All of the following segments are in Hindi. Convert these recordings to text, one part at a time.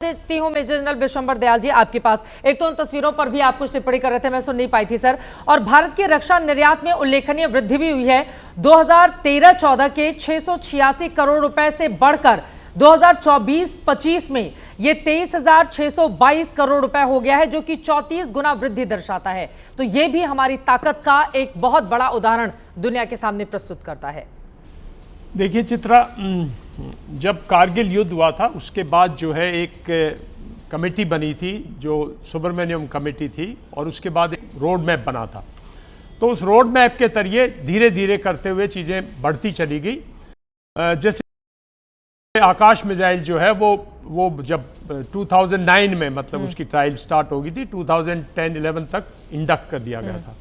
देती हूं मेजर जनरल विश्वंभर दयाल जी आपके पास। एक तो उन तस्वीरों पर भी आप कुछ टिप्पणी कर रहे थे, मैं सुन नहीं पाई थी सर। और भारत के रक्षा निर्यात में उल्लेखनीय वृद्धि भी हुई है। 2013-14 के 686 करोड़ रुपए से बढ़कर 2024-25 में ये 23,622 करोड़ रुपए हो गया है, जो कि 34 गुना वृद्धि दर्शाता है। तो ये भी हमारी ताकत का एक बहुत बड़ा उदाहरण दुनिया के सामने प्रस्तुत करता है। देखिए चित्रा, जब कारगिल युद्ध हुआ था उसके बाद जो है एक कमेटी बनी थी जो सुब्रमण्यम कमेटी थी, और उसके बाद एक रोड मैप बना था। तो उस रोड मैप के जरिए धीरे धीरे करते हुए चीज़ें बढ़ती चली गई। जैसे आकाश मिसाइल जो है वो जब 2009 में मतलब उसकी ट्रायल स्टार्ट हो गई थी, 2010-11 तक इंडक्ट कर दिया गया था।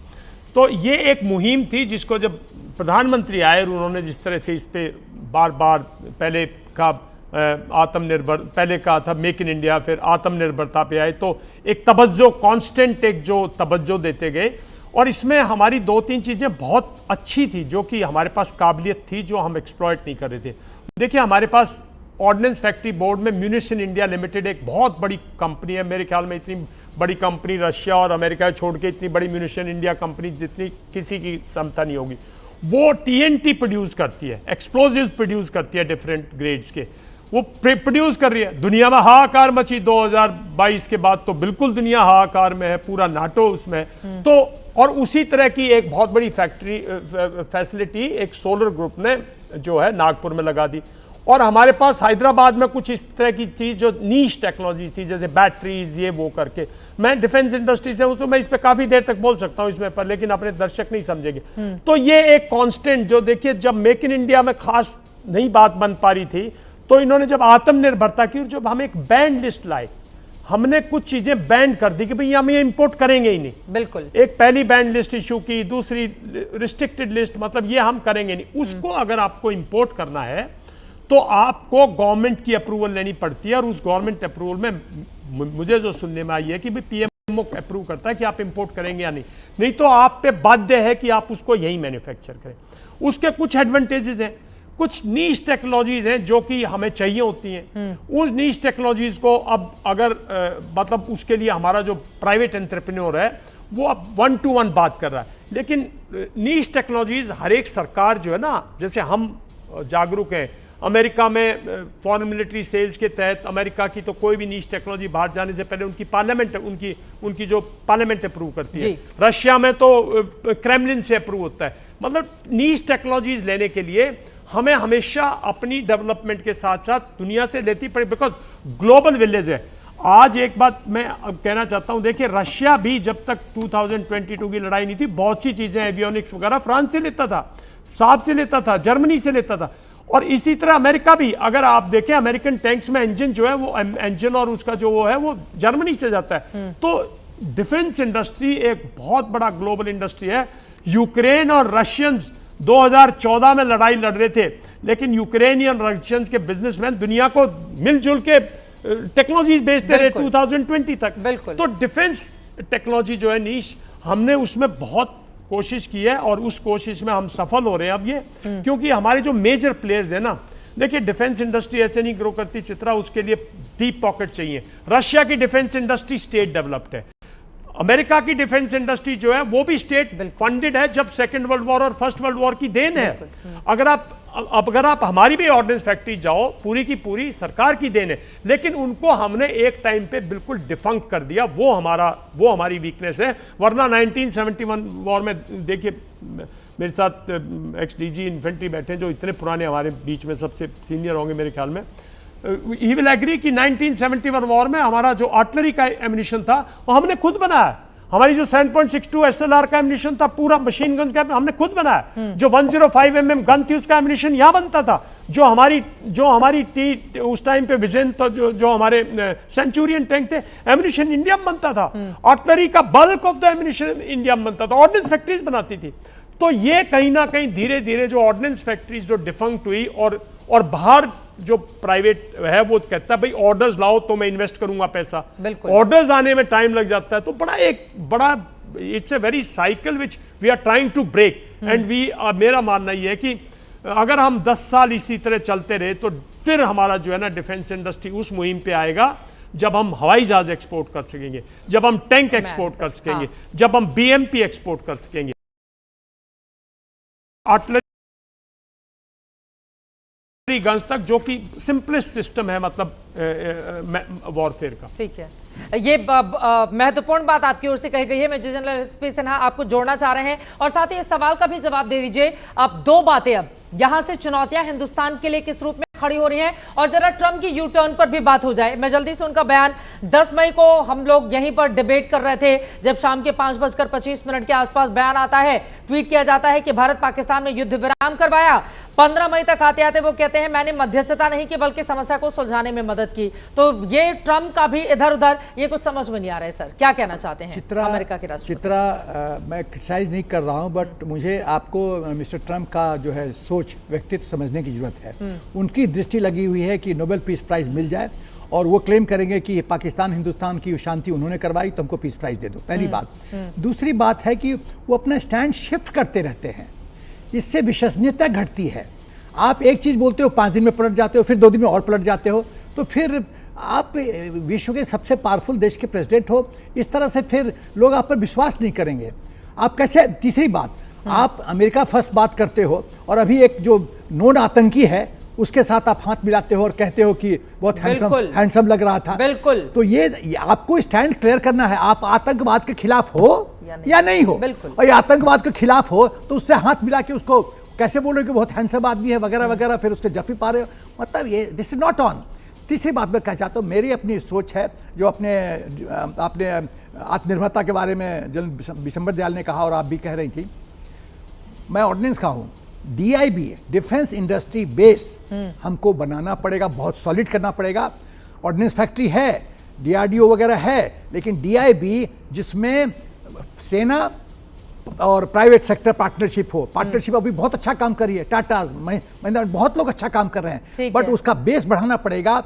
तो ये एक मुहिम थी जिसको जब प्रधानमंत्री आए और उन्होंने जिस तरह से इस पे बार बार पहले कहा पहले कहा था मेक इन इंडिया, फिर आत्मनिर्भरता पे आए, तो एक तवज्जो कांस्टेंट एक जो तवज्जो देते गए। और इसमें हमारी 2-3 चीज़ें बहुत अच्छी थी जो कि हमारे पास काबिलियत थी जो हम एक्सप्लॉइट नहीं कर रहे थे। देखिए हमारे पास ऑर्डिनेंस फैक्ट्री बोर्ड में म्यूनिशन इंडिया लिमिटेड एक बहुत बड़ी कंपनी है। मेरे ख्याल में इतनी बड़ी कंपनी रशिया और अमेरिका छोड़ के इतनी बड़ी म्यूनिशन इंडिया कंपनी जितनी किसी की क्षमता नहीं होगी। वो TNT प्रोड्यूस करती है, एक्सप्लोजिव्स प्रोड्यूस करती है डिफरेंट ग्रेड्स के, वो प्रोड्यूस कर रही है। दुनिया में हाहाकार मची 2022 के बाद, तो बिल्कुल दुनिया हाहाकार में है, पूरा नाटो उसमें। तो और उसी तरह की एक बहुत बड़ी फैसिलिटी एक सोलर ग्रुप ने जो है नागपुर में लगा दी। और हमारे पास हैदराबाद में कुछ इस तरह की चीज जो नीश टेक्नोलॉजी थी, जैसे बैटरीज ये वो करके। मैं डिफेंस इंडस्ट्री से हूं तो मैं इस पर काफी देर तक बोल सकता हूं इसमें पर, लेकिन अपने दर्शक नहीं समझेंगे। तो ये एक कांस्टेंट जो देखिए जब मेक इन इंडिया में खास नई बात बन पा रही थी, तो इन्होंने जब आत्मनिर्भरता की, जब हम एक बैंड लिस्ट लाए, हमने कुछ चीजें बैंड कर दी कि भाई हम ये इंपोर्ट करेंगे ही नहीं। बिल्कुल। एक पहली बैंड लिस्ट इशू की, दूसरी रिस्ट्रिक्टेड लिस्ट, मतलब ये हम करेंगे नहीं। उसको अगर आपको इंपोर्ट करना है तो आपको गवर्नमेंट की अप्रूवल लेनी पड़ती है, और उस गवर्नमेंट अप्रूवल में मुझे जो सुनने में आई है कि भाई PMO अप्रूव करता है कि आप इंपोर्ट करेंगे या नहीं तो आप पे बाध्य है कि आप उसको यहीं मैन्युफैक्चर करें। उसके कुछ एडवांटेजेस हैं, कुछ नीश टेक्नोलॉजीज हैं जो कि हमें चाहिए होती हैं। उस नीश टेक्नोलॉजीज को अब अगर मतलब उसके लिए हमारा जो प्राइवेट एंटरप्रेन्योर है वो अब 1-to-1 बात कर रहा है। लेकिन नीश टेक्नोलॉजीज हर एक सरकार जो है ना, जैसे हम जागरूक हैं, अमेरिका में फॉरेन मिलिट्री सेल्स के तहत अमेरिका की तो कोई भी नीश टेक्नोलॉजी बाहर जाने से पहले उनकी पार्लियामेंट उनकी जो पार्लियामेंट अप्रूव करती है। रशिया में तो क्रेमलिन से अप्रूव होता है। मतलब नीश टेक्नोलॉजीज लेने के लिए हमें हमेशा अपनी डेवलपमेंट के साथ साथ दुनिया से लेती पड़ी, बिकॉज ग्लोबल विलेज है। आज एक बात मैं अब कहना चाहता हूं, देखिए रशिया भी जब तक 2022 की लड़ाई नहीं थी, बहुत सी चीजें एवियोनिक्स वगैरह फ्रांस से लेता था, साब से लेता था, जर्मनी से लेता था। और इसी तरह अमेरिका भी, अगर आप देखें अमेरिकन टैंक्स में इंजन जो है वो इंजन और उसका जो वो है वो जर्मनी से जाता है। तो डिफेंस इंडस्ट्री एक बहुत बड़ा ग्लोबल इंडस्ट्री है। यूक्रेन और रशियंस 2014 में लड़ाई लड़ रहे थे, लेकिन यूक्रेनियन रशियंस के बिजनेसमैन दुनिया को मिलजुल के टेक्नोलॉजी बेचते रहे 2020 तक। तो डिफेंस टेक्नोलॉजी जो है नीश, हमने उसमें बहुत कोशिश की है और उस कोशिश में हम सफल हो रहे हैं अब ये, क्योंकि हमारे जो मेजर प्लेयर्स हैं ना, देखिए डिफेंस इंडस्ट्री ऐसे नहीं ग्रो करती चित्रा, उसके लिए डीप पॉकेट चाहिए। रशिया की डिफेंस इंडस्ट्री स्टेट डेवलप्ड है, अमेरिका की डिफेंस इंडस्ट्री जो है वो भी स्टेट फंडेड है, जब सेकेंड वर्ल्ड वॉर और फर्स्ट वर्ल्ड वॉर की देन है। अगर आप हमारी भी ऑर्डिनेंस फैक्ट्री जाओ, पूरी की पूरी सरकार की देन है, लेकिन उनको हमने एक टाइम पे बिल्कुल डिफंक्ट कर दिया। वो हमारी वीकनेस है। वरना 1971 वॉर में देखिए, मेरे साथ XDG इन्फेंट्री बैठे जो इतने पुराने हमारे बीच में सबसे सीनियर होंगे मेरे ख्याल में, ही विल एग्री कि 1971 वॉर में हमारा जो आर्टिलरी का एम्यूनिशन था वो हमने खुद बनाया। हमारी जो 7.62 SLR का एम्यूनिशन था, पूरा मशीन गन का हमने खुद बनाया। जो 105 mm गन थी उसका एम्यूनिशन यहां बनता था। जो हमारी उस टाइम पे विजन, तो जो हमारे सेंचुरियन टैंक थे, एम्यूनिशन इंडिया में बनता था। आर्टिलरी का bulk of the ammunition India में बनता था, ऑर्डिनेंस फैक्ट्रीज बनाती थी। तो ये कहीं ना कहीं धीरे धीरे जो ऑर्डिनेंस फैक्ट्रीज जो डिफंक्ट हुई, और बाहर जो प्राइवेट है वो कहता है भाई ऑर्डर्स लाओ तो मैं इन्वेस्ट करूंगा पैसा, ऑर्डर्स आने में टाइम लग जाता है। तो बड़ा it's a very cycle which we are trying to break. And मेरा मानना ये है कि अगर हम 10 साल इसी तरह चलते रहे तो फिर हमारा जो है ना डिफेंस इंडस्ट्री उस मुहिम पे आएगा जब हम हवाई जहाज एक्सपोर्ट कर सकेंगे, जब हम टैंक एक्सपोर्ट कर सकेंगे, जब हम बीएमपी एक्सपोर्ट कर सकेंगे, आर्टिलरी गन्स तक, जो कि सिंपलेस्ट सिस्टम है मतलब वॉरफेयर का। ठीक है, ये महत्वपूर्ण बात आपकी ओर से कही गई है। मेजर जनरल एसपी सिन्हा आपको जोड़ना चाह रहे हैं और साथ ही इस सवाल का भी जवाब दे दीजिए। अब दो बातें, अब यहां से चुनौतियां हिंदुस्तान के लिए किस रूप में खड़ी हो रही हैं, और जरा ट्रंप की यू टर्न पर भी बात हो जाए। मैं जल्दी से उनका बयान 10 मई को हम लोग यहीं पर डिबेट कर रहे थे, जब शाम के 5:25 के आसपास बयान आता है, ट्वीट किया जाता है कि भारत पाकिस्तान में युद्ध विराम करवाया। 15 मई तक आते आते वो कहते हैं मैंने मध्यस्थता नहीं की बल्कि समस्या को सुलझाने में मदद की। तो ये ट्रंप का भी इधर उधर ये कुछ समझ में नहीं आ रहा है। सर क्या कहना चाहते हैं अमेरिका के राष्ट्रपति? मैं क्रिटिसाइज नहीं कर रहा हूं, बट मुझे आपको मिस्टर ट्रंप का जो है सोच, व्यक्तित्व समझने की जरूरत है। उनकी दृष्टि लगी हुई है कि नोबेल पीस प्राइज मिल जाए और वो क्लेम करेंगे कि पाकिस्तान हिंदुस्तान की शांति उन्होंने करवाई तो हमको पीस प्राइज दे दो। पहली बात। दूसरी बात है कि वो अपना स्टैंड शिफ्ट करते रहते हैं, इससे विश्वसनीयता घटती है। आप एक चीज बोलते हो, 5 दिन में पलट जाते हो, फिर 2 दिन में और पलट जाते हो, तो फिर आप विश्व के सबसे पावरफुल देश के प्रेसिडेंट हो, इस तरह से फिर लोग आप पर विश्वास नहीं करेंगे। आप कैसे? तीसरी बात, आप अमेरिका फर्स्ट बात करते हो और अभी एक जो नोन आतंकी है उसके साथ आप हाथ मिलाते हो और कहते हो कि बहुत हैंडसम लग रहा था। बिल्कुल। तो ये आपको स्टैंड क्लियर करना है, आप आतंकवाद के खिलाफ हो या नहीं हो। और ये आतंकवाद के खिलाफ हो तो उससे हाथ मिला के उसको कैसे बोलो कि बहुत हैंडसम आदमी है वगैरह वगैरह, फिर उसके जफ्फी पा रहे हो, मतलब ये दिस इज नॉट ऑन। तीसरी बात मैं कहना चाहता हूँ, मेरी अपनी सोच है, जो आपने आत्मनिर्भरता के बारे में जनरल बिशंबर दयाल ने कहा और आप भी कह रही थी, मैं ऑर्डिनेंस का हूँ। DIB डिफेंस इंडस्ट्री बेस हमको बनाना पड़ेगा, बहुत सॉलिड करना पड़ेगा। ऑर्डिनेंस फैक्ट्री है, DRDO वगैरह है, लेकिन DIB जिसमें सेना और प्राइवेट सेक्टर पार्टनरशिप हो। पार्टनरशिप अभी बहुत अच्छा काम कर रही है, टाटा महिंद्रा, बहुत लोग अच्छा काम कर रहे हैं, बट उसका बेस बढ़ाना पड़ेगा,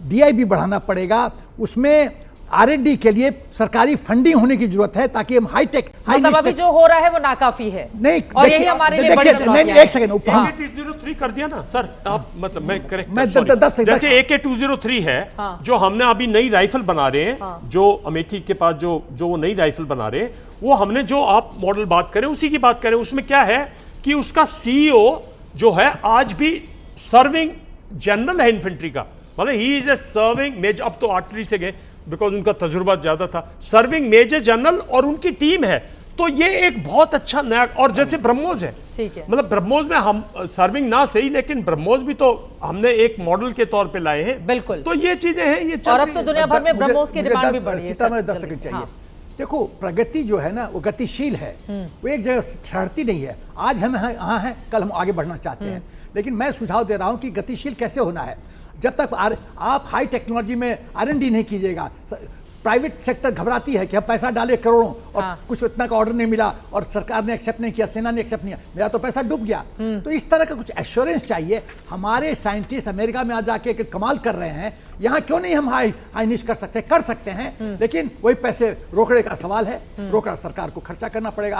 DIB बढ़ाना पड़ेगा, उसमें R&D के लिए सरकारी फंडिंग होने की जरूरत है ताकि हम हाईटेक मतलब अभी जो हो रहा है वो नाकाफी है। नहीं, और यही हमारे लिए बड़ी चुनौती है। एक सेकंड, AK-203 कर दिया ना सर आप, मतलब मैं जैसे AK-203 है जो हमने अभी नई राइफल बना रहे हैं, जो अमेठी के पास जो नई राइफल बना रहे हैं, वो हमने जो आप मॉडल बात करें उसी की बात करें। उसमें क्या है कि उसका CEO जो है आज भी सर्विंग जनरल है इन्फेंट्री का, मतलब ही इज ए सर्विंग मेजर, अब तो आर्टिलरी से गए बिकॉज उनका तजुर्बा ज्यादा था, सर्विंग मेजर जनरल और उनकी टीम है। तो ये एक बहुत अच्छा नया, और जैसे ब्रह्मोस है, ठीक है, मतलब ब्रह्मोस में हम सर्विंग ना सही, लेकिन ब्रह्मोस भी तो हमने एक मॉडल के तौर पे लाए हैं। बिल्कुल। तो ये चीजें हैं, ये और अब तो दुनिया भर में ब्रह्मोस की डिमांड भी बढ़ी है। 10 सेकंड चाहिए। देखो, प्रगति जो है ना वो गतिशील है, वो एक जगह ठहरती नहीं है। आज हम यहाँ हैं, कल हम आगे बढ़ना चाहते हैं, लेकिन मैं सुझाव दे रहा हूँ कि गतिशील कैसे होना है। जब तक आप हाई टेक्नोलॉजी में R&D नहीं कीजिएगा, प्राइवेट सेक्टर घबराती है कि हम पैसा डाले करोड़ों और कुछ इतना का ऑर्डर नहीं मिला और सरकार ने एक्सेप्ट नहीं किया, सेना ने एक्सेप्ट नहीं किया, मेरा तो पैसा डूब गया। तो इस तरह का कुछ एश्योरेंस चाहिए। हमारे साइंटिस्ट अमेरिका में आ जाके कमाल कर रहे हैं, यहाँ क्यों नहीं हम हाई कर सकते हैं, लेकिन वही पैसे रोकड़े का सवाल है, रोकड़ा सरकार को खर्चा करना पड़ेगा।